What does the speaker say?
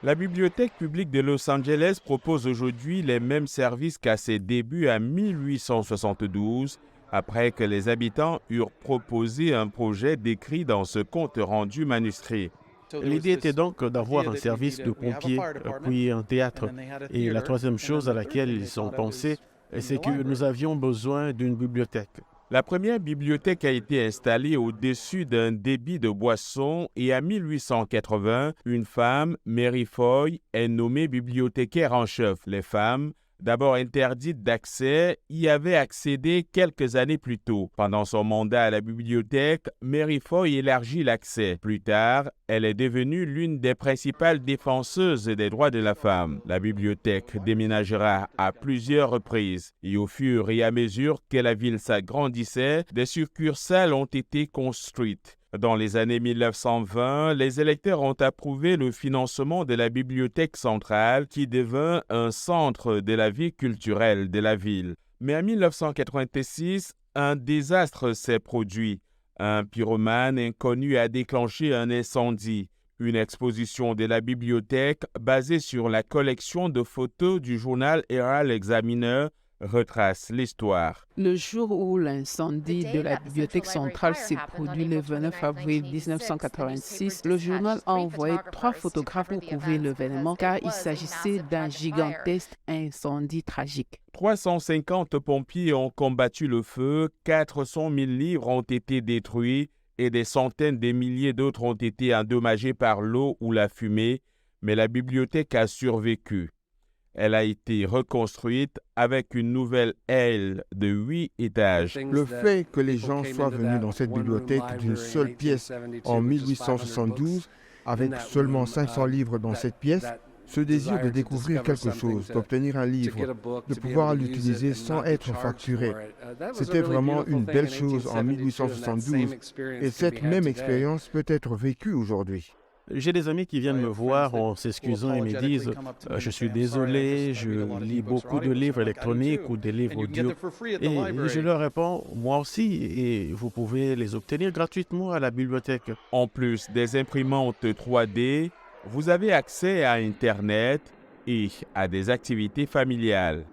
La Bibliothèque publique de Los Angeles propose aujourd'hui les mêmes services qu'à ses débuts en 1872, après que les habitants eurent proposé un projet décrit dans ce compte-rendu manuscrit. L'idée était donc d'avoir un service de pompiers, puis un théâtre. Et la troisième chose à laquelle ils ont pensé, c'est que nous avions besoin d'une bibliothèque. La première bibliothèque a été installée au-dessus d'un débit de boissons et en 1880, une femme, Mary Foy, est nommée bibliothécaire en chef. Les femmes, d'abord interdites d'accès, y avaient accédé quelques années plus tôt. Pendant son mandat à la bibliothèque, Mary Foy élargit l'accès. Plus tard, elle est devenue l'une des principales défenseuses des droits de la femme. La bibliothèque déménagera à plusieurs reprises et au fur et à mesure que la ville s'agrandissait, des succursales ont été construites. Dans les années 1920, les électeurs ont approuvé le financement de la Bibliothèque centrale qui devint un centre de la vie culturelle de la ville. Mais en 1986, un désastre s'est produit. Un pyromane inconnu a déclenché un incendie. Une exposition de la bibliothèque basée sur la collection de photos du journal Herald Examiner retrace l'histoire. Le jour où l'incendie de la bibliothèque centrale s'est produit le 29 avril 1986, le journal a envoyé 3 photographes pour couvrir l'événement car il s'agissait d'un gigantesque incendie tragique. 350 pompiers ont combattu le feu, 400 000 livres ont été détruits et des centaines de milliers d'autres ont été endommagés par l'eau ou la fumée, mais la bibliothèque a survécu. Elle a été reconstruite avec une nouvelle aile de 8 étages. Le fait que les gens soient venus dans cette bibliothèque d'une seule pièce en 1872, avec seulement 500 livres dans cette pièce, ce désir de découvrir quelque chose, d'obtenir un livre, de pouvoir l'utiliser sans être facturé, c'était vraiment une belle chose en 1872 et cette même expérience peut être vécue aujourd'hui. J'ai des amis qui viennent me voir en s'excusant et me disent « Je suis désolé, je lis beaucoup de livres électroniques ou des livres audio. » Et je leur réponds « Moi aussi, et vous pouvez les obtenir gratuitement à la bibliothèque. » En plus des imprimantes 3D, vous avez accès à Internet et à des activités familiales.